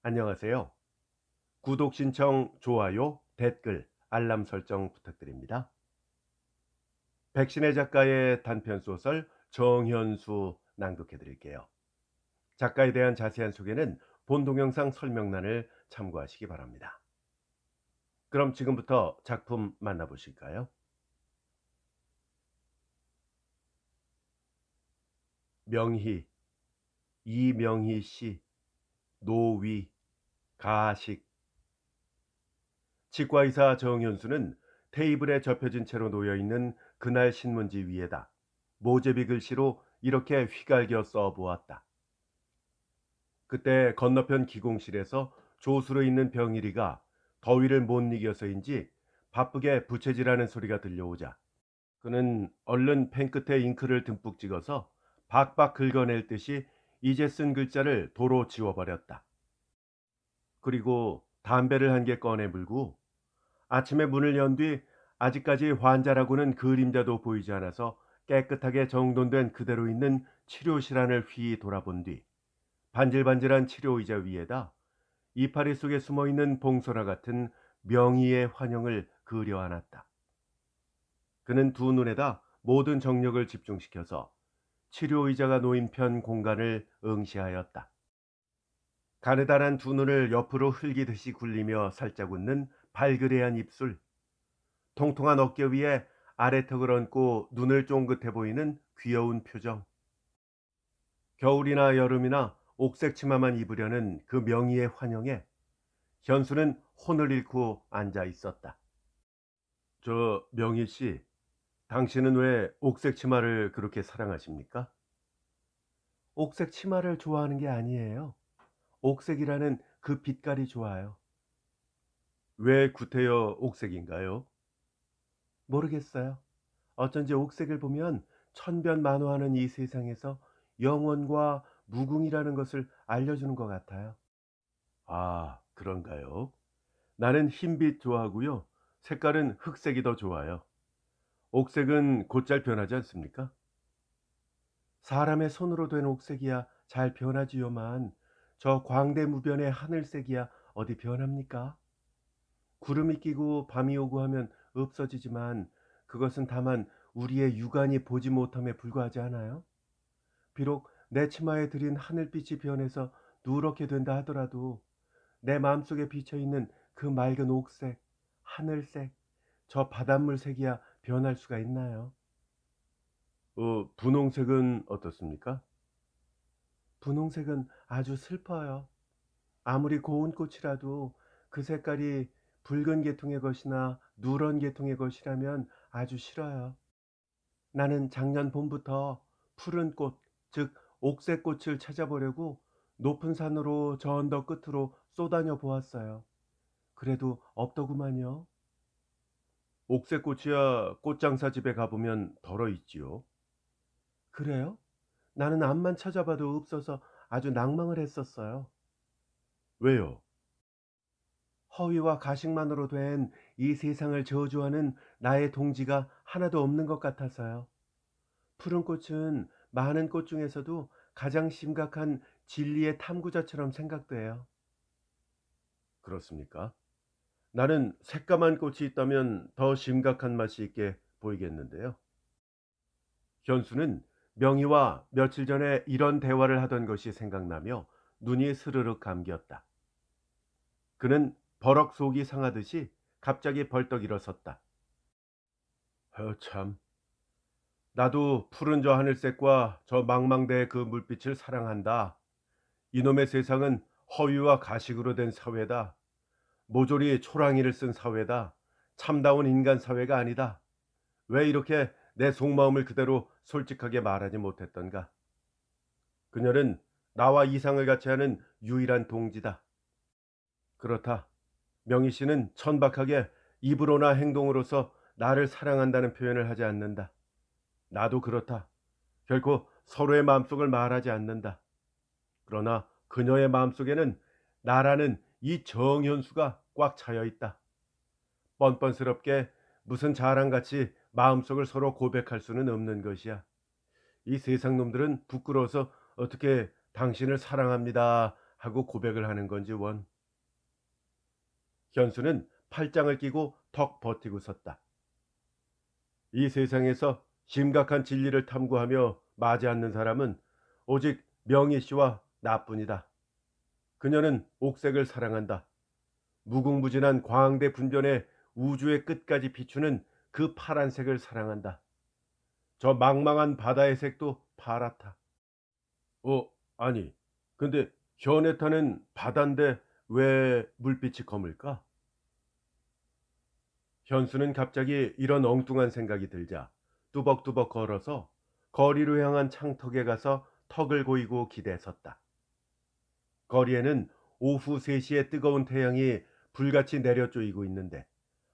안녕하세요. 구독 신청, 좋아요, 댓글, 알람 설정 부탁드립니다. 백신의 작가의 단편 소설 정현수 낭독해 드릴게요. 작가에 대한 자세한 소개는 본 동영상 설명란을 참고하시기 바랍니다. 그럼 지금부터 작품 만나보실까요? 명희, 이명희 씨, 노위, 가식. 치과의사 정현수는 테이블에 접혀진 채로 놓여있는 그날 신문지 위에다 모제비 글씨로 이렇게 휘갈겨 써보았다. 그때 건너편 기공실에서 조수로 있는 병일이가 더위를 못 이겨서인지 바쁘게 부채질하는 소리가 들려오자 그는 얼른 펜 끝에 잉크를 듬뿍 찍어서 박박 긁어낼 듯이 이제 쓴 글자를 도로 지워버렸다. 그리고 담배를 한 개 꺼내 물고 아침에 문을 연 뒤 아직까지 환자라고는 그림자도 보이지 않아서 깨끗하게 정돈된 그대로 있는 치료실 안을 휘 돌아본 뒤 반질반질한 치료의자 위에다 이파리 속에 숨어있는 봉소라 같은 명의의 환영을 그려 안았다. 그는 두 눈에다 모든 정력을 집중시켜서 치료의자가 놓인 편 공간을 응시하였다. 가느다란 두 눈을 옆으로 흘기듯이 굴리며 살짝 웃는 발그레한 입술, 통통한 어깨 위에 아래턱을 얹고 눈을 쫑긋해 보이는 귀여운 표정. 겨울이나 여름이나 옥색 치마만 입으려는 그 명의의 환영에 현수는 혼을 잃고 앉아 있었다. 저 명희 씨, 당신은 왜 옥색 치마를 그렇게 사랑하십니까? 옥색 치마를 좋아하는 게 아니에요. 옥색이라는 그 빛깔이 좋아요. 왜 구태여 옥색인가요? 모르겠어요. 어쩐지 옥색을 보면 천변만호하는 이 세상에서 영원과 무궁이라는 것을 알려주는 것 같아요. 아, 그런가요? 나는 흰빛 좋아하고요. 색깔은 흑색이 더 좋아요. 옥색은 곧잘 변하지 않습니까? 사람의 손으로 된 옥색이야 잘 변하지요만 저 광대무변의 하늘색이야 어디 변합니까? 구름이 끼고 밤이 오고 하면 없어지지만 그것은 다만 우리의 육안이 보지 못함에 불과하지 않아요? 비록 내 치마에 들인 하늘빛이 변해서 누렇게 된다 하더라도 내 마음속에 비쳐있는 그 맑은 옥색, 하늘색, 저 바닷물색이야 변할 수가 있나요? 분홍색은 어떻습니까? 분홍색은 아주 슬퍼요. 아무리 고운 꽃이라도 그 색깔이 붉은 계통의 것이나 누런 계통의 것이라면 아주 싫어요. 나는 작년 봄부터 푸른 꽃, 즉 옥색 꽃을 찾아보려고 높은 산으로 저 언덕 끝으로 쏘다녀 보았어요. 그래도 없더구만요. 옥색 꽃이야 꽃장사 집에 가보면 덜어 있지요. 그래요? 나는 앞만 찾아봐도 없어서 아주 낭망을 했었어요. 왜요? 허위와 가식만으로 된 이 세상을 저주하는 나의 동지가 하나도 없는 것 같아서요. 푸른 꽃은 많은 꽃 중에서도 가장 심각한 진리의 탐구자처럼 생각돼요. 그렇습니까? 나는 새까만 꽃이 있다면 더 심각한 맛이 있게 보이겠는데요. 현수는 명희와 며칠 전에 이런 대화를 하던 것이 생각나며 눈이 스르륵 감겼다. 그는 버럭 속이 상하듯이 갑자기 벌떡 일어섰다. 참, 나도 푸른 저 하늘색과 저 망망대의 그 물빛을 사랑한다. 이놈의 세상은 허위와 가식으로 된 사회다. 모조리 초랑이를 쓴 사회다. 참다운 인간 사회가 아니다. 왜 이렇게 내 속마음을 그대로 솔직하게 말하지 못했던가? 그녀는 나와 이상을 같이 하는 유일한 동지다. 그렇다. 명희 씨는 천박하게 입으로나 행동으로서 나를 사랑한다는 표현을 하지 않는다. 나도 그렇다. 결코 서로의 마음속을 말하지 않는다. 그러나 그녀의 마음속에는 나라는 이 정현수가 꽉 차여 있다. 뻔뻔스럽게 무슨 자랑같이 마음속을 서로 고백할 수는 없는 것이야. 이 세상 놈들은 부끄러워서 어떻게 당신을 사랑합니다 하고 고백을 하는 건지 원. 현수는 팔짱을 끼고 턱 버티고 섰다. 이 세상에서 심각한 진리를 탐구하며 마지 않는 사람은 오직 명희 씨와 나뿐이다. 그녀는 옥색을 사랑한다. 무궁무진한 광대 분변의 우주의 끝까지 비추는 그 파란색을 사랑한다. 저 망망한 바다의 색도 파랗다. 아니, 근데 현해탄은 바다인데 왜 물빛이 검을까? 현수는 갑자기 이런 엉뚱한 생각이 들자 뚜벅뚜벅 걸어서 거리로 향한 창턱에 가서 턱을 고이고 기대섰다. 거리에는 오후 3시의 뜨거운 태양이 불같이 내려쪼이고 있는데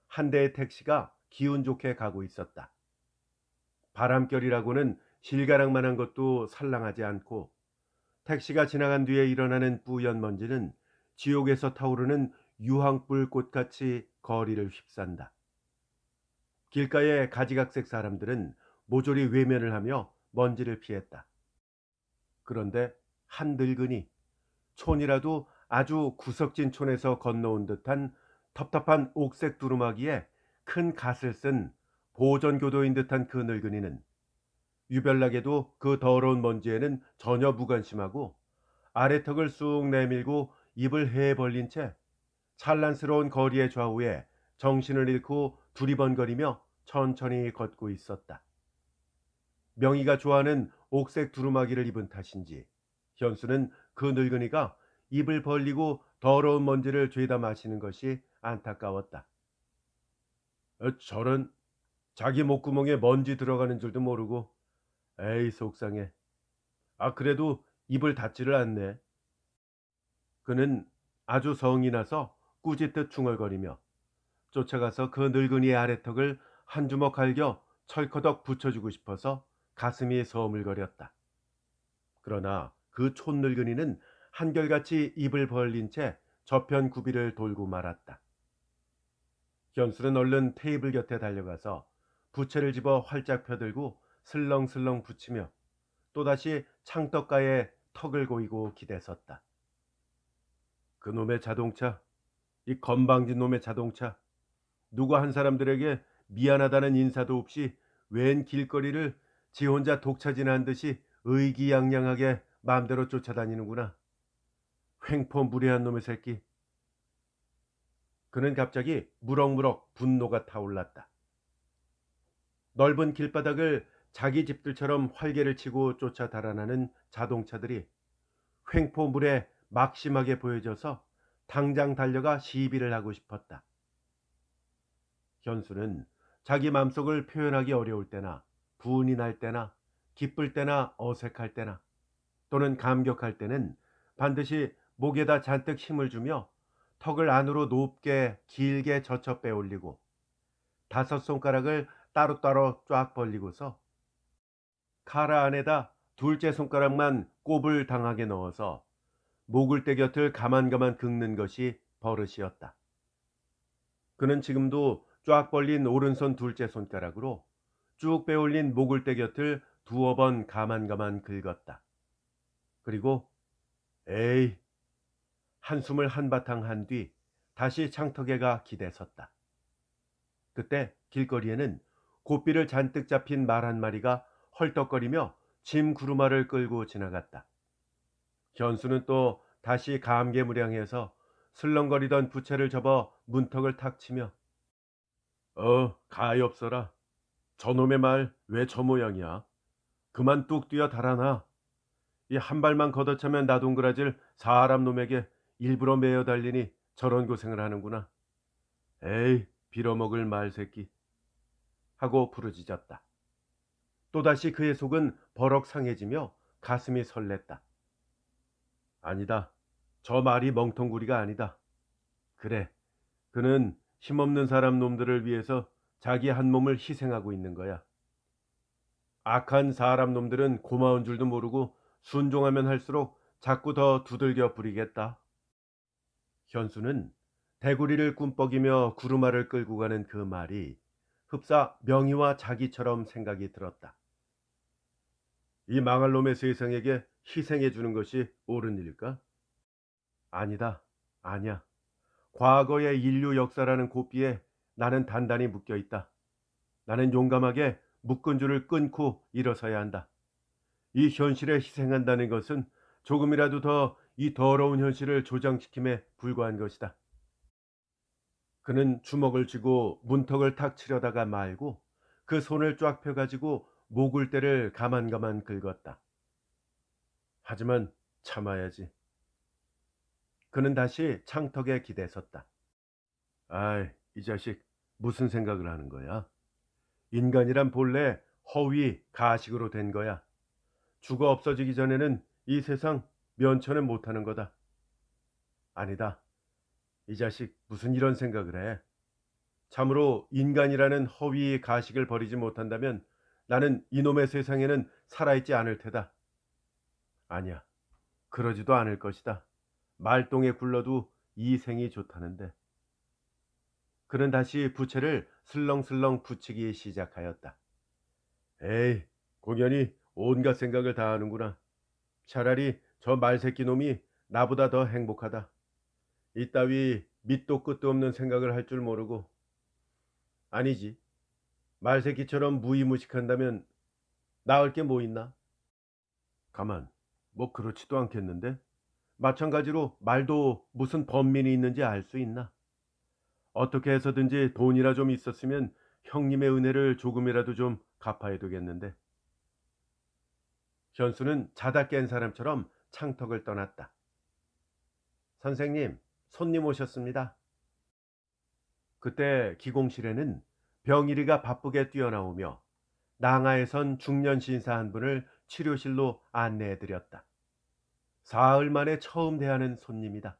한 대의 택시가 기운 좋게 가고 있었다. 바람결이라고는 실가락만한 것도 살랑하지 않고 택시가 지나간 뒤에 일어나는 뿌연 먼지는 지옥에서 타오르는 유황불 꽃같이 거리를 휩싼다. 길가의 가지각색 사람들은 모조리 외면을 하며 먼지를 피했다. 그런데 한 늙은이, 촌이라도 아주 구석진 촌에서 건너온 듯한 텁텁한 옥색 두루마기에 큰 갓을 쓴 보전교도인 듯한 그 늙은이는 유별나게도 그 더러운 먼지에는 전혀 무관심하고 아래턱을 쑥 내밀고 입을 해 벌린 채 찬란스러운 거리의 좌우에 정신을 잃고 두리번거리며 천천히 걷고 있었다. 명희가 좋아하는 옥색 두루마기를 입은 탓인지 현수는 그 늙은이가 입을 벌리고 더러운 먼지를 죄다 마시는 것이 안타까웠다. 저런 자기 목구멍에 먼지 들어가는 줄도 모르고 에이 속상해. 그래도 입을 닫지를 않네. 그는 아주 성이 나서 꾸짖듯 중얼거리며 쫓아가서 그 늙은이의 아래턱을 한 주먹 갈겨 철커덕 붙여주고 싶어서 가슴이 서물거렸다. 그러나 그 촌늙은이는 한결같이 입을 벌린 채 저편 구비를 돌고 말았다. 현수는 얼른 테이블 곁에 달려가서 부채를 집어 활짝 펴들고 슬렁슬렁 붙이며 또다시 창떡가에 턱을 고이고 기대섰다. 그놈의 자동차, 이 건방진 놈의 자동차, 누구 한 사람들에게 미안하다는 인사도 없이 웬 길거리를 지 혼자 독차지한 듯이 의기양양하게 마음대로 쫓아다니는구나. 횡포무례한 놈의 새끼. 그는 갑자기 무럭무럭 분노가 타올랐다. 넓은 길바닥을 자기 집들처럼 활개를 치고 쫓아 달아나는 자동차들이 횡포물에 막심하게 보여져서 당장 달려가 시비를 하고 싶었다. 현수는 자기 마음속을 표현하기 어려울 때나 분이 날 때나 기쁠 때나 어색할 때나 또는 감격할 때는 반드시 목에다 잔뜩 힘을 주며 턱을 안으로 높게 길게 젖혀 빼올리고 5손가락을 따로따로 쫙 벌리고서 카라 안에다 둘째 손가락만 꼽을 당하게 넣어서 목을대 곁을 가만가만 긁는 것이 버릇이었다. 그는 지금도 쫙 벌린 오른손 둘째 손가락으로 쭉 빼올린 목을대 곁을 두어 번 가만가만 긁었다. 그리고 에이 한숨을 한바탕 한 뒤 다시 창턱에 가 기대섰다. 그때 길거리에는 고삐를 잔뜩 잡힌 말 한 마리가 헐떡거리며 짐 구루마를 끌고 지나갔다. 현수는 또 다시 감개무량해서 슬렁거리던 부채를 접어 문턱을 탁 치며 가엾어라. 저놈의 말 왜 저 모양이야. 그만 뚝 뛰어 달아나. 이 한 발만 걷어차면 나동그라질 사람 놈에게 일부러 매어 달리니 저런 고생을 하는구나. 에이 빌어먹을 말새끼 하고 부르짖었다. 또다시 그의 속은 버럭 상해지며 가슴이 설렜다. 아니다. 저 말이 멍텅구리가 아니다. 그래. 그는 힘없는 사람 놈들을 위해서 자기 한 몸을 희생하고 있는 거야. 악한 사람 놈들은 고마운 줄도 모르고 순종하면 할수록 자꾸 더 두들겨 부리겠다. 현수는 대구리를 꿈뻑이며 구루마를 끌고 가는 그 말이 흡사 명희와 자기처럼 생각이 들었다. 이 망할 놈의 세상에게 희생해 주는 것이 옳은 일일까? 아니다. 아니야. 과거의 인류 역사라는 고삐에 나는 단단히 묶여 있다. 나는 용감하게 묶은 줄을 끊고 일어서야 한다. 이 현실에 희생한다는 것은 조금이라도 더 이 더러운 현실을 조장시킴에 불과한 것이다. 그는 주먹을 쥐고 문턱을 탁 치려다가 말고 그 손을 쫙 펴가지고 목을대를 가만가만 긁었다. 하지만 참아야지. 그는 다시 창턱에 기대섰다. 아이, 이 자식 무슨 생각을 하는 거야? 인간이란 본래 허위, 가식으로 된 거야. 죽어 없어지기 전에는 이 세상 면천은 못하는 거다. 아니다. 이 자식 무슨 이런 생각을 해? 참으로 인간이라는 허위의 가식을 버리지 못한다면 나는 이놈의 세상에는 살아있지 않을 테다. 아니야. 그러지도 않을 것이다. 말똥에 굴러도 이 생이 좋다는데. 그는 다시 부채를 슬렁슬렁 붙이기 시작하였다. 에이, 공연히 온갖 생각을 다 하는구나. 차라리 저 말새끼 놈이 나보다 더 행복하다. 이따위 밑도 끝도 없는 생각을 할 줄 모르고. 아니지. 말새끼처럼 무의무식한다면 나을 게 뭐 있나? 가만, 뭐 그렇지도 않겠는데? 마찬가지로 말도 무슨 번민이 있는지 알 수 있나? 어떻게 해서든지 돈이라 좀 있었으면 형님의 은혜를 조금이라도 좀 갚아야 되겠는데. 현수는 자다 깬 사람처럼 창턱을 떠났다. 선생님, 손님 오셨습니다. 그때 기공실에는 병일이가 바쁘게 뛰어나오며 낭하에선 중년 신사 한 분을 치료실로 안내해드렸다. 사흘 만에 처음 대하는 손님이다.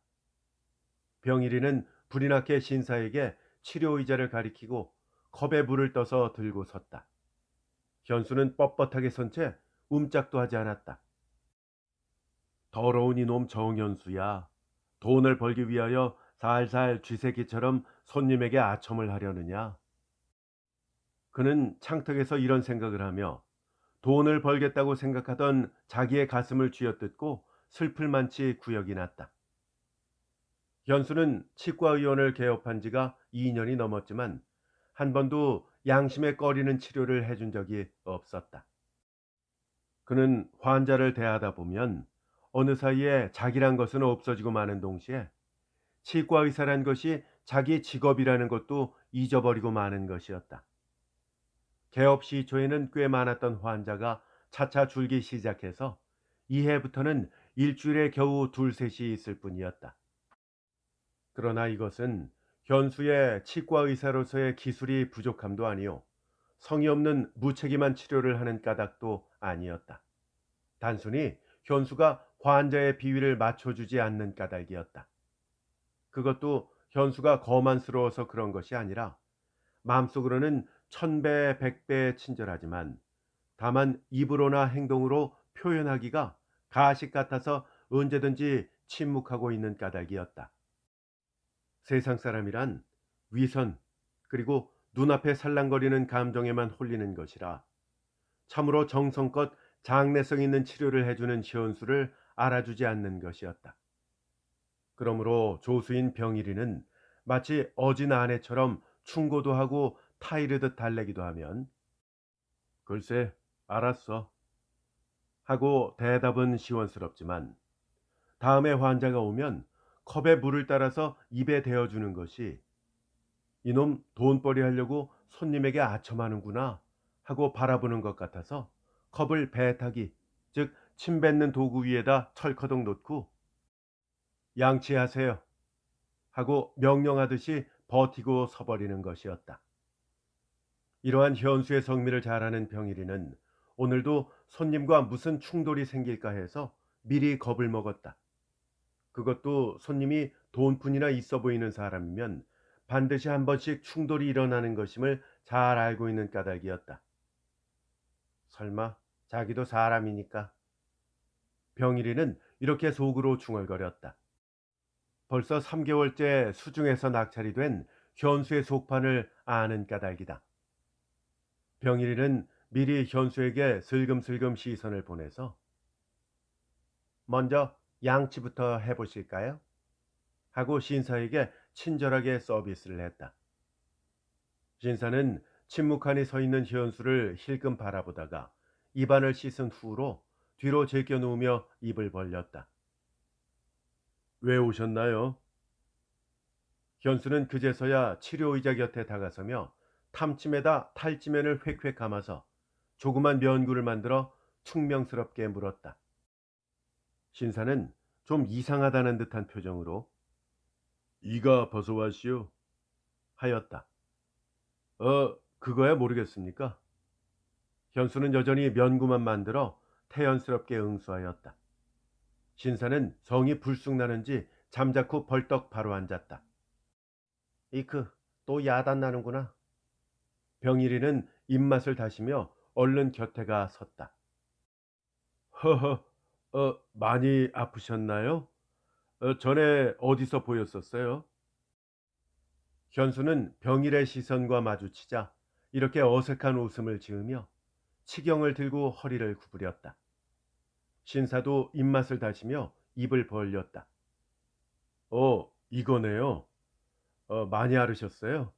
병일이는 불이 나게 신사에게 치료 의자를 가리키고 컵에 물을 떠서 들고 섰다. 현수는 뻣뻣하게 선 채 움짝도 하지 않았다. 더러운 이놈 정현수야. 돈을 벌기 위하여 살살 쥐새끼처럼 손님에게 아첨을 하려느냐. 그는 창턱에서 이런 생각을 하며 돈을 벌겠다고 생각하던 자기의 가슴을 쥐어뜯고 슬플 만치 구역이 났다. 현수는 치과의원을 개업한 지가 2년이 넘었지만 한 번도 양심에 꺼리는 치료를 해준 적이 없었다. 그는 환자를 대하다 보면 어느 사이에 자기란 것은 없어지고 마는 동시에 치과의사란 것이 자기 직업이라는 것도 잊어버리고 마는 것이었다. 개업 시초에는 꽤 많았던 환자가 차차 줄기 시작해서 이해부터는 일주일에 겨우 둘셋이 있을 뿐이었다. 그러나 이것은 현수의 치과의사로서의 기술이 부족함도 아니요 성의 없는 무책임한 치료를 하는 까닭도 아니었다. 단순히 현수가 환자의 비위를 맞춰주지 않는 까닭이었다. 그것도 현수가 거만스러워서 그런 것이 아니라 마음속으로는 천배 백배 친절하지만 다만 입으로나 행동으로 표현하기가 가식 같아서 언제든지 침묵하고 있는 까닭이었다. 세상 사람이란 위선 그리고 눈앞에 살랑거리는 감정에만 홀리는 것이라 참으로 정성껏 장래성 있는 치료를 해주는 현수를 알아주지 않는 것이었다. 그러므로 조수인 병일이는 마치 어진 아내처럼 충고도 하고 타이르듯 달래기도 하면 글쎄 알았어 하고 대답은 시원스럽지만 다음에 환자가 오면 컵에 물을 따라서 입에 대어주는 것이 이놈 돈벌이 하려고 손님에게 아첨하는구나 하고 바라보는 것 같아서 컵을 배타기 즉 침 뱉는 도구 위에다 털커덕 놓고 양치하세요 하고 명령하듯이 버티고 서버리는 것이었다. 이러한 현수의 성미를 잘 아는 병일이는 오늘도 손님과 무슨 충돌이 생길까 해서 미리 겁을 먹었다. 그것도 손님이 돈뿐이나 있어 보이는 사람이면 반드시 한 번씩 충돌이 일어나는 것임을 잘 알고 있는 까닭이었다. 설마 자기도 사람이니까. 병일이는 이렇게 속으로 중얼거렸다. 벌써 3개월째 수중에서 낙찰이 된 현수의 속판을 아는 까닭이다. 병일이는 미리 현수에게 슬금슬금 시선을 보내서 먼저 양치부터 해보실까요? 하고 신사에게 친절하게 서비스를 했다. 신사는 침묵하니 서 있는 현수를 힐끔 바라보다가 입안을 씻은 후로 뒤로 제껴 누우며 입을 벌렸다. 왜 오셨나요? 현수는 그제서야 치료의자 곁에 다가서며 탐침에다 탈지면을 획획 감아서 조그만 면구를 만들어 퉁명스럽게 물었다. 신사는 좀 이상하다는 듯한 표정으로 이가 버서와시오 하였다. 그거야 모르겠습니까? 현수는 여전히 면구만 만들어 태연스럽게 응수하였다. 신사는 성이 불쑥 나는지 잠자코 벌떡 바로 앉았다. 이크, 또 야단 나는구나. 병일이는 입맛을 다시며 얼른 곁에 가 섰다. 허허, 많이 아프셨나요? 전에 어디서 보였었어요? 현수는 병일의 시선과 마주치자 이렇게 어색한 웃음을 지으며 치경을 들고 허리를 구부렸다. 신사도 입맛을 다시며 입을 벌렸다. 이거네요. 많이 앓으셨어요?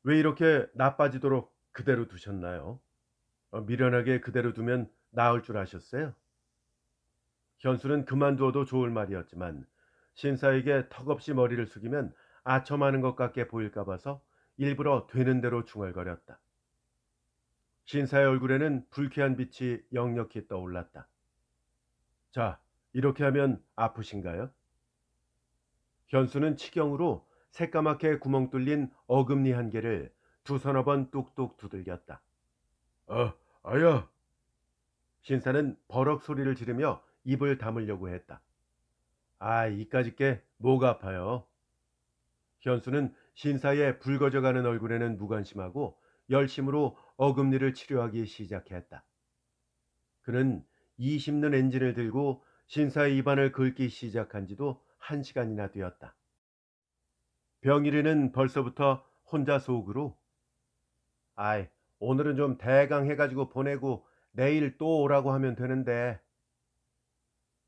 왜 이렇게 나빠지도록 그대로 두셨나요? 미련하게 그대로 두면 나을 줄 아셨어요? 현수는 그만두어도 좋을 말이었지만 신사에게 턱없이 머리를 숙이면 아첨하는 것 같게 보일까 봐서 일부러 되는 대로 중얼거렸다. 신사의 얼굴에는 불쾌한 빛이 역력히 떠올랐다. 자, 이렇게 하면 아프신가요? 현수는 치경으로 새까맣게 구멍 뚫린 어금니 한 개를 두 서너 번 뚝뚝 두들겼다. 아야! 신사는 버럭 소리를 지르며 입을 다물려고 했다. 이까짓 게 뭐가 아파요? 현수는 신사의 붉어져가는 얼굴에는 무관심하고 열심으로 어금니를 치료하기 시작했다. 그는 20는 엔진을 들고 신사의 입안을 긁기 시작한 지도 1시간이나 되었다. 병일이는 벌써부터 혼자 속으로 아이, 오늘은 좀 대강 해가지고 보내고 내일 또 오라고 하면 되는데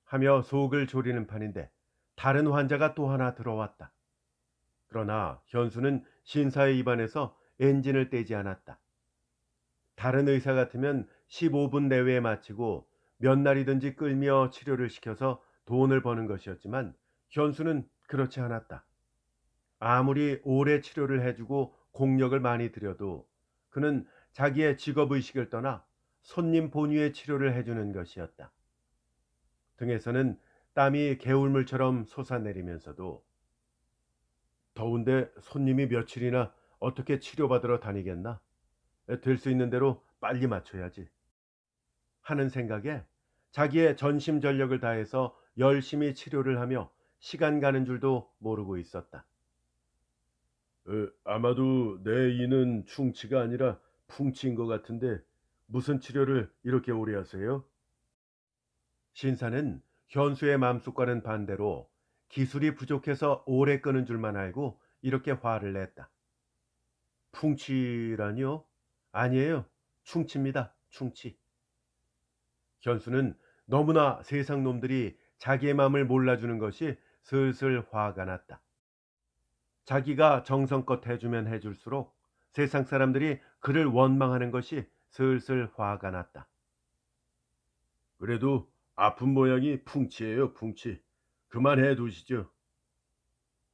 하며 속을 졸이는 판인데 다른 환자가 또 하나 들어왔다. 그러나 현수는 신사의 입안에서 엔진을 떼지 않았다. 다른 의사 같으면 15분 내외에 마치고 몇 날이든지 끌며 치료를 시켜서 돈을 버는 것이었지만 현수는 그렇지 않았다. 아무리 오래 치료를 해주고 공력을 많이 들여도 그는 자기의 직업의식을 떠나 손님 본위의 치료를 해주는 것이었다. 등에서는 땀이 개울물처럼 솟아내리면서도 더운데 손님이 며칠이나 어떻게 치료받으러 다니겠나? 될 수 있는 대로 빨리 맞춰야지 하는 생각에 자기의 전심전력을 다해서 열심히 치료를 하며 시간 가는 줄도 모르고 있었다. 아마도 내 이는 충치가 아니라 풍치인 것 같은데 무슨 치료를 이렇게 오래 하세요? 신사는 현수의 마음속과는 반대로 기술이 부족해서 오래 끄는 줄만 알고 이렇게 화를 냈다. 풍치라니요? 아니에요. 충치입니다. 충치. 현수는 너무나 세상 놈들이 자기의 마음을 몰라주는 것이 슬슬 화가 났다. 자기가 정성껏 해주면 해줄수록 세상 사람들이 그를 원망하는 것이 슬슬 화가 났다. 그래도 아픈 모양이 풍치예요, 풍치. 그만해 두시죠.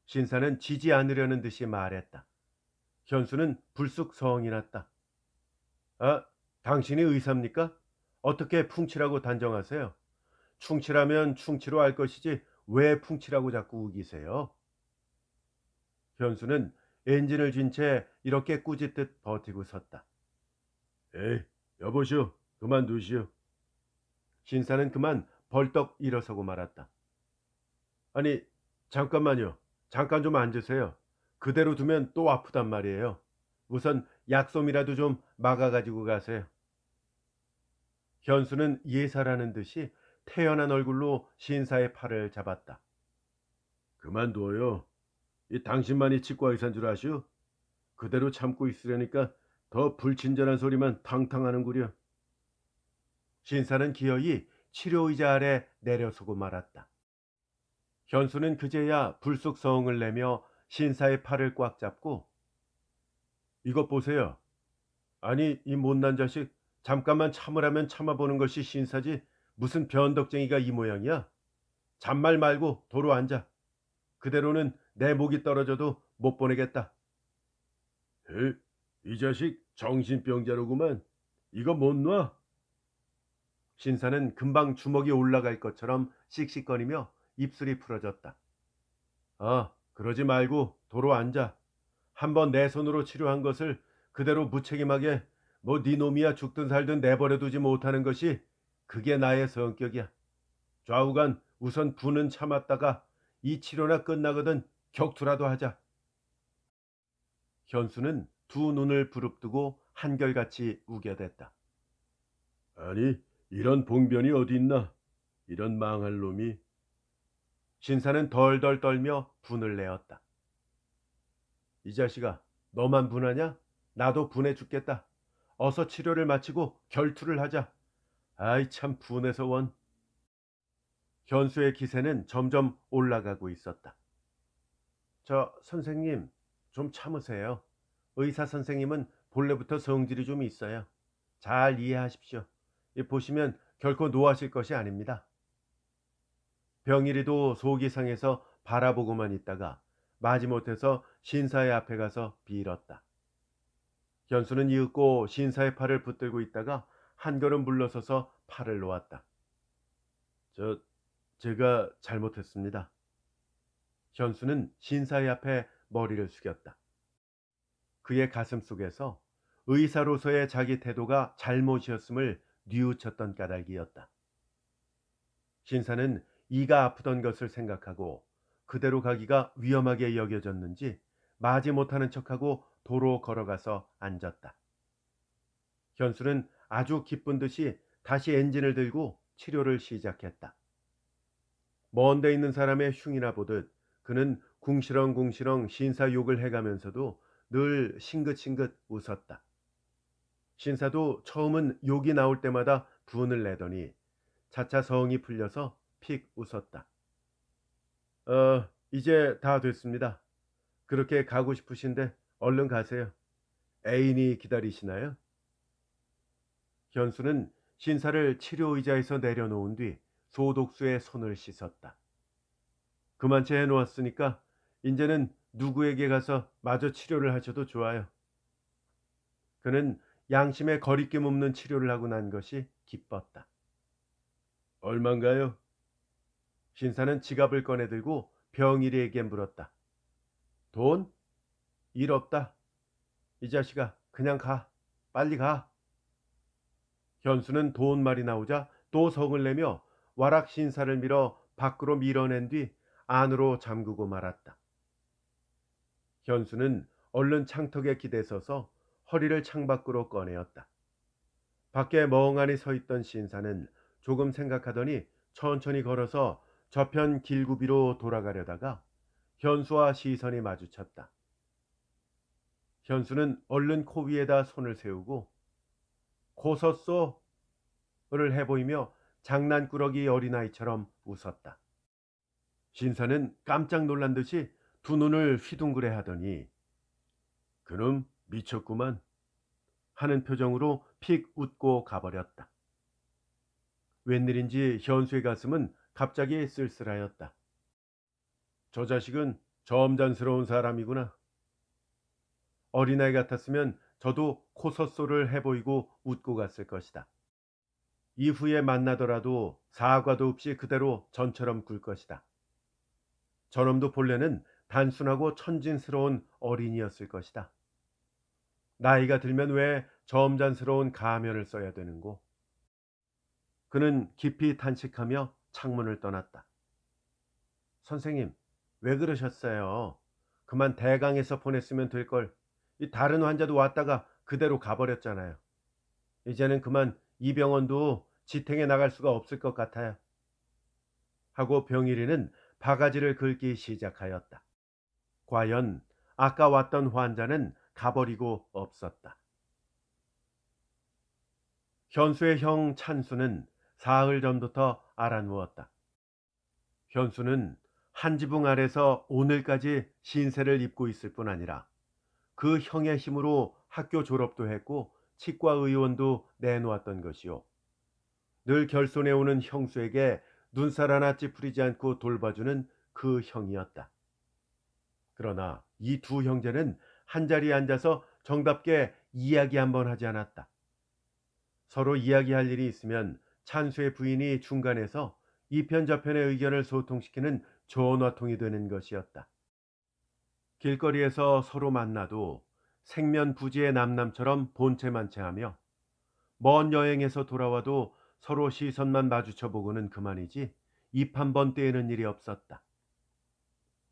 신사는 지지 않으려는 듯이 말했다. 현수는 불쑥 성이 났다. 당신이 의사입니까? 어떻게 풍치라고 단정하세요? 충치라면 충치로 알 것이지 왜 풍치라고 자꾸 우기세요? 현수는 엔진을 쥔 채 이렇게 꾸짖듯 버티고 섰다. 에이, 여보시오. 그만두시오. 신사는 그만 벌떡 일어서고 말았다. 아니, 잠깐만요. 잠깐 좀 앉으세요. 그대로 두면 또 아프단 말이에요. 우선 약솜이라도 좀 막아가지고 가세요. 현수는 예사라는 듯이 태연한 얼굴로 신사의 팔을 잡았다. 그만둬요. 이 당신만이 치과 의사인 줄 아시오? 그대로 참고 있으려니까 더 불친절한 소리만 탕탕 하는구려. 신사는 기어이 치료의자 아래 내려서고 말았다. 현수는 그제야 불쑥 성을 내며 신사의 팔을 꽉 잡고 이것 보세요. 아니 이 못난 자식 잠깐만 참으라면 참아보는 것이 신사지 무슨 변덕쟁이가 이 모양이야. 잔말 말고 도로 앉아. 그대로는 내 목이 떨어져도 못 보내겠다. 에? 이 자식 정신병자로구만. 이거 못 놔? 신사는 금방 주먹이 올라갈 것처럼 씩씩거리며 입술이 풀어졌다. 아, 그러지 말고 도로 앉아. 한번 내 손으로 치료한 것을 그대로 무책임하게 뭐 네 놈이야 죽든 살든 내버려두지 못하는 것이 그게 나의 성격이야. 좌우간 우선 부는 참았다가 이 치료나 끝나거든 격투라도 하자. 현수는 두 눈을 부릅뜨고 한결같이 우겨댔다. 아니, 이런 봉변이 어디 있나? 이런 망할 놈이. 신사는 덜덜 떨며 분을 내었다. 이 자식아, 너만 분하냐? 나도 분해 죽겠다. 어서 치료를 마치고 결투를 하자. 아이 참 분해서 원. 현수의 기세는 점점 올라가고 있었다. 저 선생님, 좀 참으세요. 의사 선생님은 본래부터 성질이 좀 있어요. 잘 이해하십시오. 보시면 결코 노하실 것이 아닙니다. 병일이도 속이 상해서 바라보고만 있다가 마지못해서 신사의 앞에 가서 빌었다. 현수는 이윽고 신사의 팔을 붙들고 있다가 한 걸음 물러서서 팔을 놓았다. 저, 제가 잘못했습니다. 현수는 신사의 앞에 머리를 숙였다. 그의 가슴 속에서 의사로서의 자기 태도가 잘못이었음을 뉘우쳤던 까닭이었다. 신사는 이가 아프던 것을 생각하고 그대로 가기가 위험하게 여겨졌는지 마지못하는 척하고 도로 걸어가서 앉았다. 현수는 아주 기쁜 듯이 다시 엔진을 들고 치료를 시작했다. 먼 데 있는 사람의 흉이나 보듯 그는 궁시렁궁시렁 신사 욕을 해가면서도 늘 싱긋싱긋 웃었다. 신사도 처음은 욕이 나올 때마다 분을 내더니 차차 성이 풀려서 픽 웃었다. 이제 다 됐습니다. 그렇게 가고 싶으신데 얼른 가세요. 애인이 기다리시나요? 현수는 신사를 치료 의자에서 내려놓은 뒤 소독수에 손을 씻었다. 그만 채 해놓았으니까 이제는 누구에게 가서 마저 치료를 하셔도 좋아요. 그는 양심에 거리낌 없는 치료를 하고 난 것이 기뻤다. 얼만가요? 신사는 지갑을 꺼내들고 병일이에게 물었다. 돈? 일 없다. 이 자식아, 그냥 가. 빨리 가. 현수는 돈 말이 나오자 또 성을 내며 와락 신사를 밀어 밖으로 밀어낸 뒤 안으로 잠그고 말았다. 현수는 얼른 창턱에 기대서서 허리를 창밖으로 꺼내었다. 밖에 멍하니 서 있던 신사는 조금 생각하더니 천천히 걸어서 저편 길구비로 돌아가려다가 현수와 시선이 마주쳤다. 현수는 얼른 코 위에다 손을 세우고 코 섰소를 해보이며 장난꾸러기 어린아이처럼 웃었다. 신사는 깜짝 놀란 듯이 두 눈을 휘둥그레 하더니 그놈 미쳤구만 하는 표정으로 픽 웃고 가버렸다. 웬일인지 현수의 가슴은 갑자기 쓸쓸하였다. 저 자식은 점잖스러운 사람이구나. 어린아이 같았으면 저도 코서소를 해보이고 웃고 갔을 것이다. 이후에 만나더라도 사과도 없이 그대로 전처럼 굴 것이다. 저놈도 본래는 단순하고 천진스러운 어린이였을 것이다. 나이가 들면 왜 점잖스러운 가면을 써야 되는고. 그는 깊이 탄식하며 창문을 떠났다. 선생님, 왜 그러셨어요? 그만 대강에서 보냈으면 될걸. 이 다른 환자도 왔다가 그대로 가버렸잖아요. 이제는 그만 이 병원도 지탱해 나갈 수가 없을 것 같아요. 하고 병일이는 바가지를 긁기 시작하였다. 과연 아까 왔던 환자는 가버리고 없었다. 현수의 형 찬수는 사흘 전부터 알아누웠다. 현수는 한 지붕 아래서 오늘까지 신세를 입고 있을 뿐 아니라 그 형의 힘으로 학교 졸업도 했고 치과 의원도 내놓았던 것이요. 늘 결손해오는 형수에게 눈살 하나 찌푸리지 않고 돌봐주는 그 형이었다. 그러나 이 두 형제는 한자리에 앉아서 정답게 이야기 한번 하지 않았다. 서로 이야기할 일이 있으면 찬수의 부인이 중간에서 이편저편의 의견을 소통시키는 전화통이 되는 것이었다. 길거리에서 서로 만나도 생면부지의 남남처럼 본체만체하며 먼 여행에서 돌아와도 서로 시선만 마주쳐보고는 그만이지 입 한 번 떼는 일이 없었다.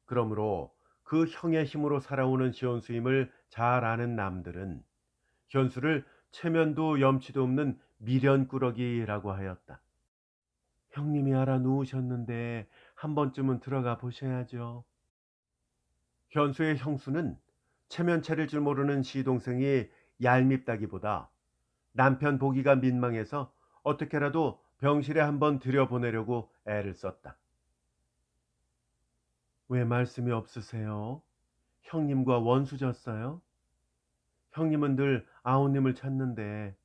그러므로 그 형의 힘으로 살아오는 현수임을 잘 아는 남들은 현수를 체면도 염치도 없는 미련꾸러기라고 하였다. 형님이 알아 누우셨는데 한 번쯤은 들어가 보셔야죠. 현수의 형수는 체면차릴 줄 모르는 시동생이 얄밉다기보다 남편 보기가 민망해서 어떻게라도 병실에 한번 들여보내려고 애를 썼다. 왜 말씀이 없으세요? 형님과 원수졌어요? 형님은 늘 아우님을 찾는데.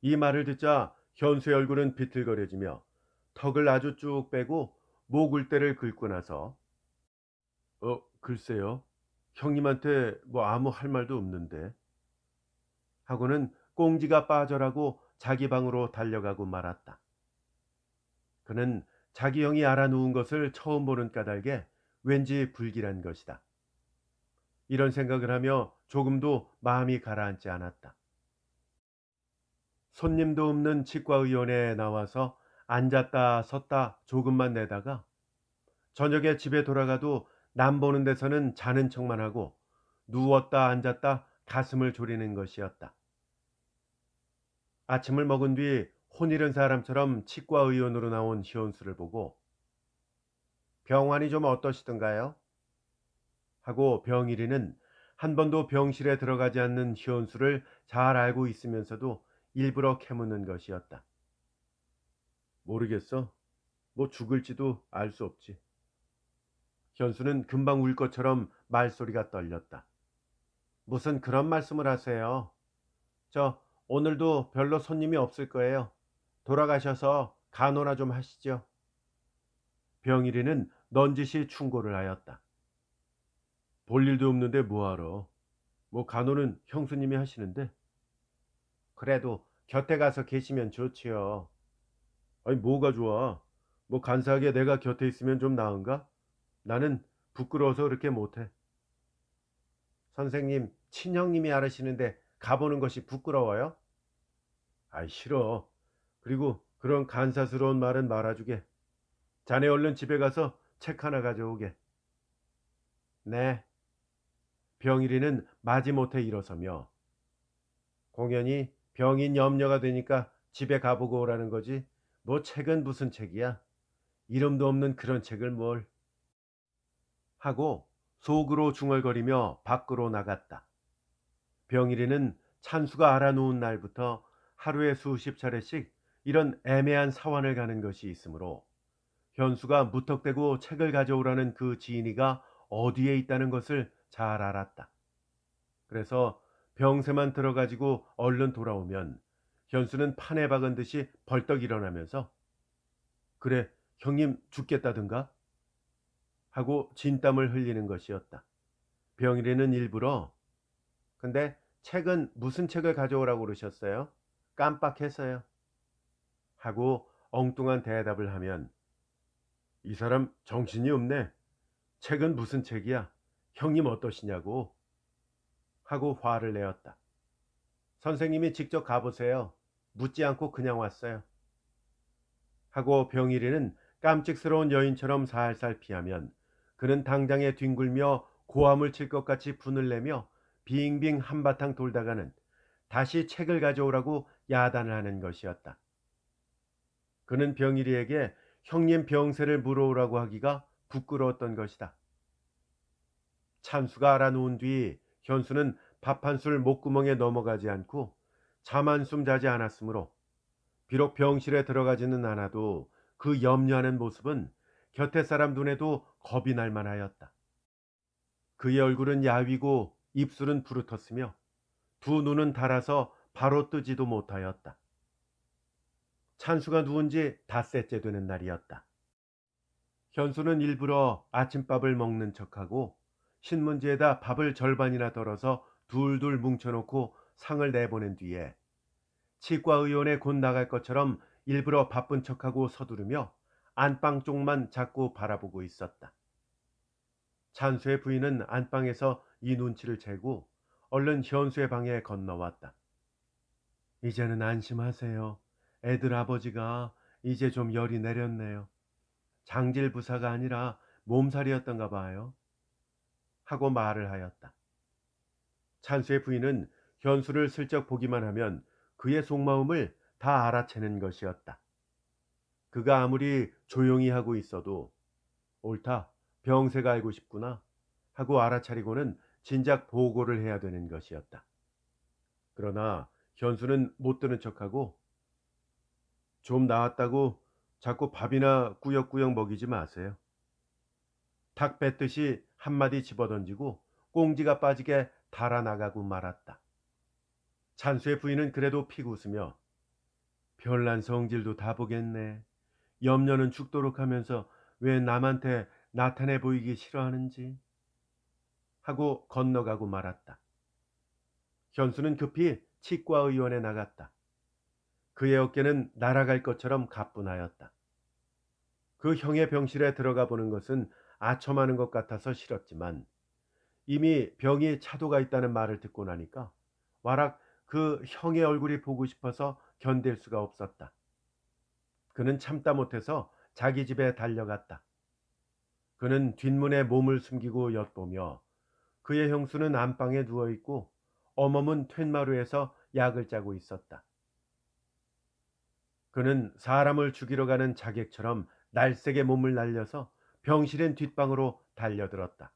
이 말을 듣자 현수의 얼굴은 비틀거려지며 턱을 아주 쭉 빼고 목울대를 긁고 나서 글쎄요. 형님한테 뭐 아무 할 말도 없는데 하고는 꽁지가 빠져라고 자기 방으로 달려가고 말았다. 그는 자기 형이 알아누운 것을 처음 보는 까닭에 왠지 불길한 것이다. 이런 생각을 하며 조금도 마음이 가라앉지 않았다. 손님도 없는 치과의원에 나와서 앉았다 섰다 조금만 내다가 저녁에 집에 돌아가도 남 보는 데서는 자는 척만 하고 누웠다 앉았다 가슴을 졸이는 것이었다. 아침을 먹은 뒤 혼이른 사람처럼 치과의원으로 나온 시온수를 보고 병환이 좀 어떠시던가요? 하고 병일이는 한 번도 병실에 들어가지 않는 시온수를 잘 알고 있으면서도 일부러 캐묻는 것이었다. 모르겠어. 뭐 죽을지도 알 수 없지. 현수는 금방 울 것처럼 말소리가 떨렸다. 무슨 그런 말씀을 하세요? 저 오늘도 별로 손님이 없을 거예요. 돌아가셔서 간호나 좀 하시죠. 병일이는 넌지시 충고를 하였다. 볼 일도 없는데 뭐하러. 뭐 간호는 형수님이 하시는데. 그래도 곁에 가서 계시면 좋지요. 아니 뭐가 좋아. 뭐 간사하게 내가 곁에 있으면 좀 나은가? 나는 부끄러워서 그렇게 못해. 선생님, 친형님이 알으시는데 가보는 것이 부끄러워요? 아이 싫어. 그리고 그런 간사스러운 말은 말아주게. 자네 얼른 집에 가서 책 하나 가져오게. 네. 병일이는 마지못해 일어서며 공연히 병인 염려가 되니까 집에 가보고 오라는 거지. 뭐 책은 무슨 책이야. 이름도 없는 그런 책을 뭘. 하고 속으로 중얼거리며 밖으로 나갔다. 병일이는 찬수가 알아놓은 날부터 하루에 수십 차례씩 이런 애매한 사환을 가는 것이 있으므로 현수가 무턱대고 책을 가져오라는 그 지인이가 어디에 있다는 것을 잘 알았다. 그래서 병세만 들어가지고 얼른 돌아오면 현수는 판에 박은 듯이 벌떡 일어나면서 그래 형님 죽겠다든가 하고 진땀을 흘리는 것이었다. 병일이는 일부러 근데 책은 무슨 책을 가져오라고 그러셨어요? 깜빡했어요. 하고 엉뚱한 대답을 하면 이 사람 정신이 없네. 책은 무슨 책이야? 형님 어떠시냐고 하고 화를 내었다. 선생님이 직접 가보세요. 묻지 않고 그냥 왔어요. 하고 병일이는 깜찍스러운 여인처럼 살살 피하면 그는 당장에 뒹굴며 고함을 칠 것 같이 분을 내며 빙빙 한바탕 돌다가는 다시 책을 가져오라고 야단을 하는 것이었다. 그는 병일이에게 형님 병세를 물어오라고 하기가 부끄러웠던 것이다. 찬수가 알아놓은 뒤 현수는 밥 한 술 목구멍에 넘어가지 않고 잠 한숨 자지 않았으므로 비록 병실에 들어가지는 않아도 그 염려하는 모습은 곁에 사람 눈에도 겁이 날 만하였다. 그의 얼굴은 야위고 입술은 부르텄으며 두 눈은 달아서 바로 뜨지도 못하였다. 찬수가 누운 지 닷새째 되는 날이었다. 현수는 일부러 아침밥을 먹는 척하고 신문지에다 밥을 절반이나 덜어서 둘둘 뭉쳐놓고 상을 내보낸 뒤에 치과 의원에 곧 나갈 것처럼 일부러 바쁜 척하고 서두르며 안방 쪽만 자꾸 바라보고 있었다. 찬수의 부인은 안방에서 이 눈치를 채고 얼른 현수의 방에 건너왔다. 이제는 안심하세요. 애들 아버지가 이제 좀 열이 내렸네요. 장질 부사가 아니라 몸살이었던가 봐요. 하고 말을 하였다. 찬수의 부인은 현수를 슬쩍 보기만 하면 그의 속마음을 다 알아채는 것이었다. 그가 아무리 조용히 하고 있어도 옳다, 병세가 알고 싶구나 하고 알아차리고는 진작 보고를 해야 되는 것이었다. 그러나 현수는 못 들은 척하고 좀 나았다고 자꾸 밥이나 꾸역꾸역 먹이지 마세요. 닭 뱉듯이 한마디 집어던지고 꽁지가 빠지게 달아나가고 말았다. 찬수의 부인은 그래도 피고 웃으며 별난 성질도 다 보겠네. 염려는 죽도록 하면서 왜 남한테 나타내 보이기 싫어하는지 하고 건너가고 말았다. 현수는 급히 치과의원에 나갔다. 그의 어깨는 날아갈 것처럼 가뿐하였다. 그 형의 병실에 들어가 보는 것은 아첨하는 것 같아서 싫었지만 이미 병이 차도가 있다는 말을 듣고 나니까 와락 그 형의 얼굴이 보고 싶어서 견딜 수가 없었다. 그는 참다 못해서 자기 집에 달려갔다. 그는 뒷문에 몸을 숨기고 엿보며 그의 형수는 안방에 누워있고 어멈은 툇마루에서 약을 짜고 있었다. 그는 사람을 죽이러 가는 자객처럼 날쌔게 몸을 날려서 병실엔 뒷방으로 달려들었다.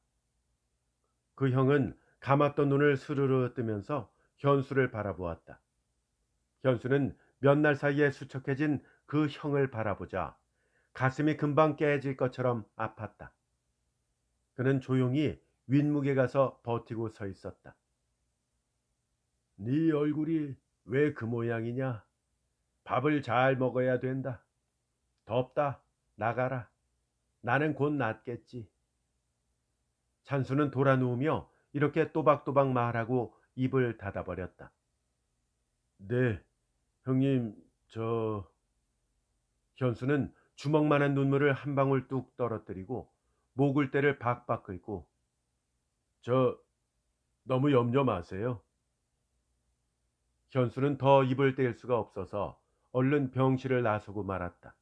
그 형은 감았던 눈을 스르르 뜨면서 현수를 바라보았다. 현수는 몇 날 사이에 수척해진 그 형을 바라보자 가슴이 금방 깨질 것처럼 아팠다. 그는 조용히 윗목에 가서 버티고 서 있었다. 네 얼굴이 왜 그 모양이냐? 밥을 잘 먹어야 된다. 덥다. 나가라. 나는 곧 낫겠지. 찬수는 돌아 누우며 이렇게 또박또박 말하고 입을 닫아버렸다. 네, 형님, 현수는 주먹만한 눈물을 한 방울 뚝 떨어뜨리고 목을때를 박박 긁고 저 너무 염려 마세요. 현수는 더 입을 뗄 수가 없어서 얼른 병실을 나서고 말았다.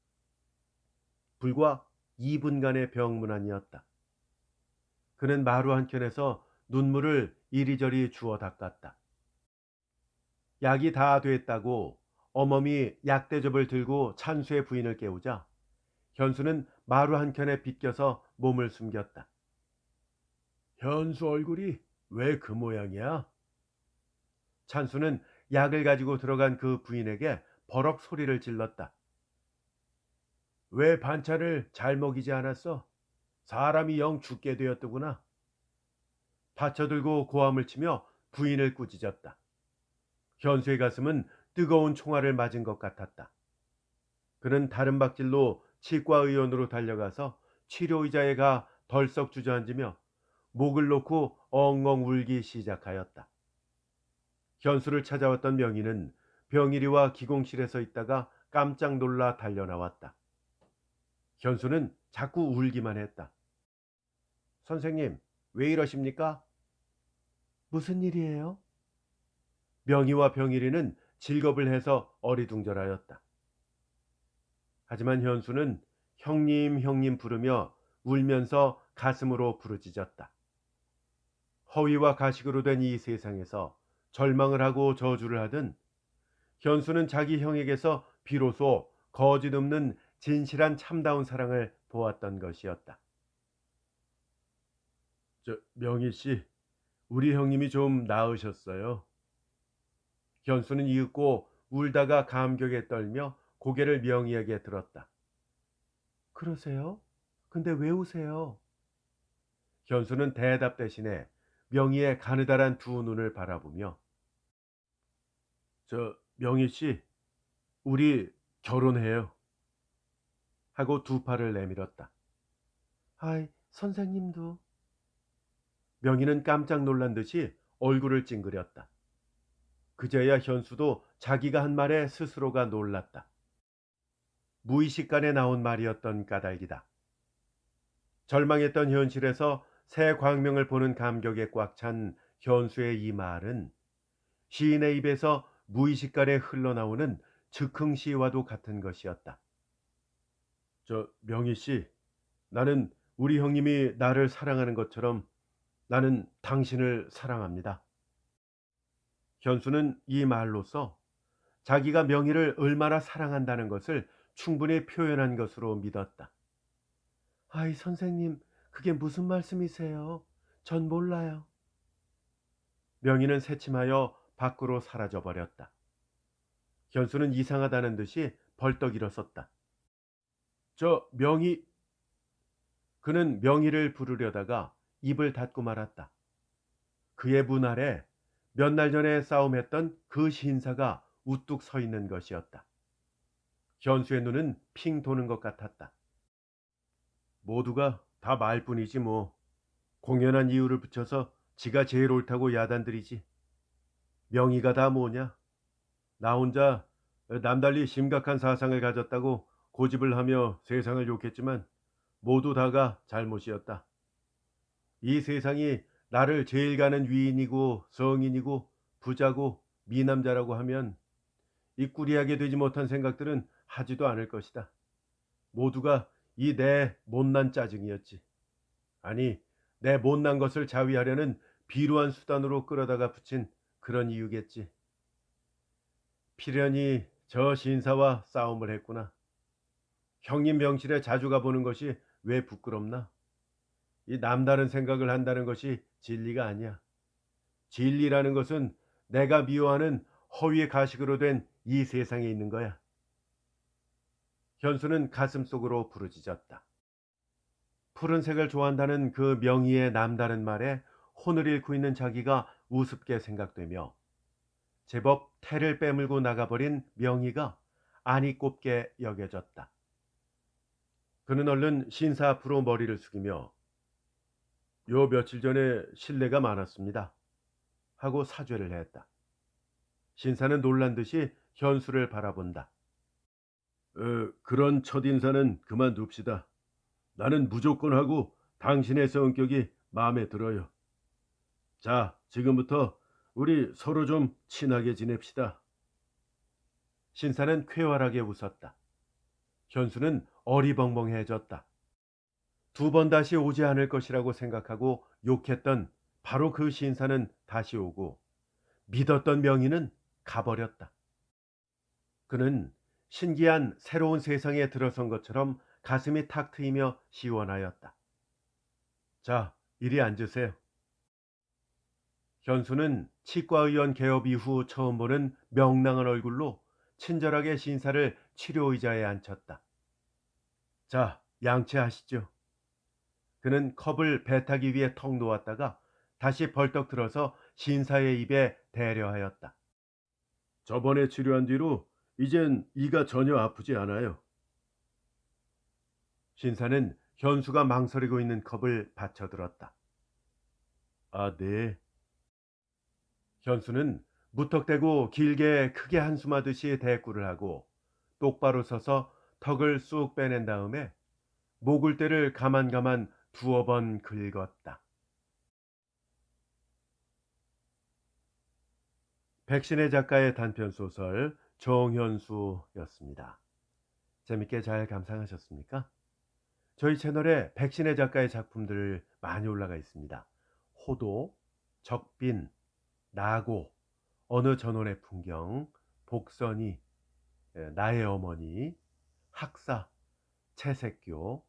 불과 2분간의 병문안이었다. 그는 마루 한켠에서 눈물을 이리저리 주워 닦았다. 약이 다 됐다고 어멈이 약대접을 들고 찬수의 부인을 깨우자 현수는 마루 한켠에 비껴서 몸을 숨겼다. 현수 얼굴이 왜 그 모양이야? 찬수는 약을 가지고 들어간 그 부인에게 버럭 소리를 질렀다. 왜 반찬을 잘 먹이지 않았어? 사람이 영 죽게 되었더구나. 받쳐들고 고함을 치며 부인을 꾸짖었다. 현수의 가슴은 뜨거운 총알을 맞은 것 같았다. 그는 다른 박질로 치과의원으로 달려가서 치료의자에 가 덜썩 주저앉으며 목을 놓고 엉엉 울기 시작하였다. 현수를 찾아왔던 명희는 병일이와 기공실에서 있다가 깜짝 놀라 달려나왔다. 현수는 자꾸 울기만 했다. 선생님, 왜 이러십니까? 무슨 일이에요? 명희와 병일이는 질겁을 해서 어리둥절하였다. 하지만 현수는 형님 형님 부르며 울면서 가슴으로 부르짖었다. 허위와 가식으로 된 이 세상에서 절망을 하고 저주를 하든 현수는 자기 형에게서 비로소 거짓 없는 진실한 참다운 사랑을 보았던 것이었다. 명희 씨, 우리 형님이 좀 나으셨어요. 현수는 이윽고 울다가 감격에 떨며 고개를 명희에게 들었다. 그러세요? 근데 왜 우세요? 현수는 대답 대신에 명희의 가느다란 두 눈을 바라보며 저 명희 씨, 우리 결혼해요. 하고 두 팔을 내밀었다. 아이, 선생님도. 명희는 깜짝 놀란 듯이 얼굴을 찡그렸다. 그제야 현수도 자기가 한 말에 스스로가 놀랐다. 무의식간에 나온 말이었던 까닭이다. 절망했던 현실에서 새 광명을 보는 감격에 꽉 찬 현수의 이 말은 시인의 입에서 무의식간에 흘러나오는 즉흥시와도 같은 것이었다. 저 명희 씨, 나는 우리 형님이 나를 사랑하는 것처럼 나는 당신을 사랑합니다. 현수는 이 말로써 자기가 명희를 얼마나 사랑한다는 것을 충분히 표현한 것으로 믿었다. 아이, 선생님, 그게 무슨 말씀이세요? 전 몰라요. 명희는 새침하여 밖으로 사라져 버렸다. 현수는 이상하다는 듯이 벌떡 일어섰다. 저 명희. 그는 명희를 부르려다가 입을 닫고 말았다. 그의 문 아래 몇 날 전에 싸움했던 그 신사가 우뚝 서 있는 것이었다. 현수의 눈은 핑 도는 것 같았다. 모두가 다 말뿐이지 뭐. 공연한 이유를 붙여서 지가 제일 옳다고 야단들이지. 명의가 다 뭐냐. 나 혼자 남달리 심각한 사상을 가졌다고 고집을 하며 세상을 욕했지만 모두 다가 잘못이었다. 이 세상이 나를 제일 가는 위인이고 성인이고 부자고 미남자라고 하면 이 꾸리하게 되지 못한 생각들은 하지도 않을 것이다. 모두가 이 내 못난 짜증이었지. 아니, 내 못난 것을 자위하려는 비루한 수단으로 끌어다가 붙인 그런 이유겠지. 필연이 저 신사와 싸움을 했구나. 형님 병실에 자주 가보는 것이 왜 부끄럽나? 이 남다른 생각을 한다는 것이 진리가 아니야. 진리라는 것은 내가 미워하는 허위의 가식으로 된 이 세상에 있는 거야. 현수는 가슴속으로 부르짖었다. 푸른색을 좋아한다는 그 명의의 남다른 말에 혼을 잃고 있는 자기가 우습게 생각되며 제법 태를 빼물고 나가버린 명의가 안이 꼽게 여겨졌다. 그는 얼른 신사 앞으로 머리를 숙이며 요 며칠 전에 실례가 많았습니다. 하고 사죄를 했다. 신사는 놀란 듯이 현수를 바라본다. 그런 첫인사는 그만둡시다. 나는 무조건 하고 당신의 성격이 마음에 들어요. 자, 지금부터 우리 서로 좀 친하게 지냅시다. 신사는 쾌활하게 웃었다. 현수는 어리벙벙해졌다. 두 번 다시 오지 않을 것이라고 생각하고 욕했던 바로 그 신사는 다시 오고 믿었던 명의는 가버렸다. 그는 신기한 새로운 세상에 들어선 것처럼 가슴이 탁 트이며 시원하였다. 자, 이리 앉으세요. 현수는 치과의원 개업 이후 처음 보는 명랑한 얼굴로 친절하게 신사를 치료의자에 앉혔다. 자, 양치하시죠. 그는 컵을 배타기 위해 턱 놓았다가 다시 벌떡 들어서 신사의 입에 대려하였다. 저번에 치료한 뒤로 이젠 이가 전혀 아프지 않아요. 신사는 현수가 망설이고 있는 컵을 받쳐들었다. 아, 네. 현수는 무턱대고 길게 크게 한숨하듯이 대꾸를 하고 똑바로 서서 턱을 쑥 빼낸 다음에 목을대를 가만가만 두어 번 긁었다. 백신의 작가의 단편소설 정현수였습니다. 재밌게 잘 감상하셨습니까? 저희 채널에 백신의 작가의 작품들 많이 올라가 있습니다. 호도, 적빈, 나고, 어느 전원의 풍경, 복선이, 나의 어머니, 학사, 채색교,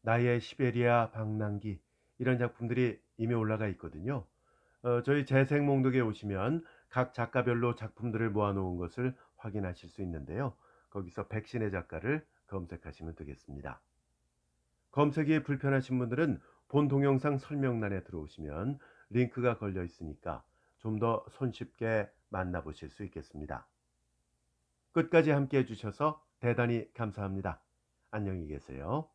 나의 시베리아 방랑기 이런 작품들이 이미 올라가 있거든요. 저희 재생 목록에 오시면 각 작가별로 작품들을 모아놓은 것을 확인하실 수 있는데요. 거기서 백신의 작가를 검색하시면 되겠습니다. 검색이 불편하신 분들은 본 동영상 설명란에 들어오시면 링크가 걸려 있으니까 좀 더 손쉽게 만나보실 수 있겠습니다. 끝까지 함께 해주셔서 대단히 감사합니다. 안녕히 계세요.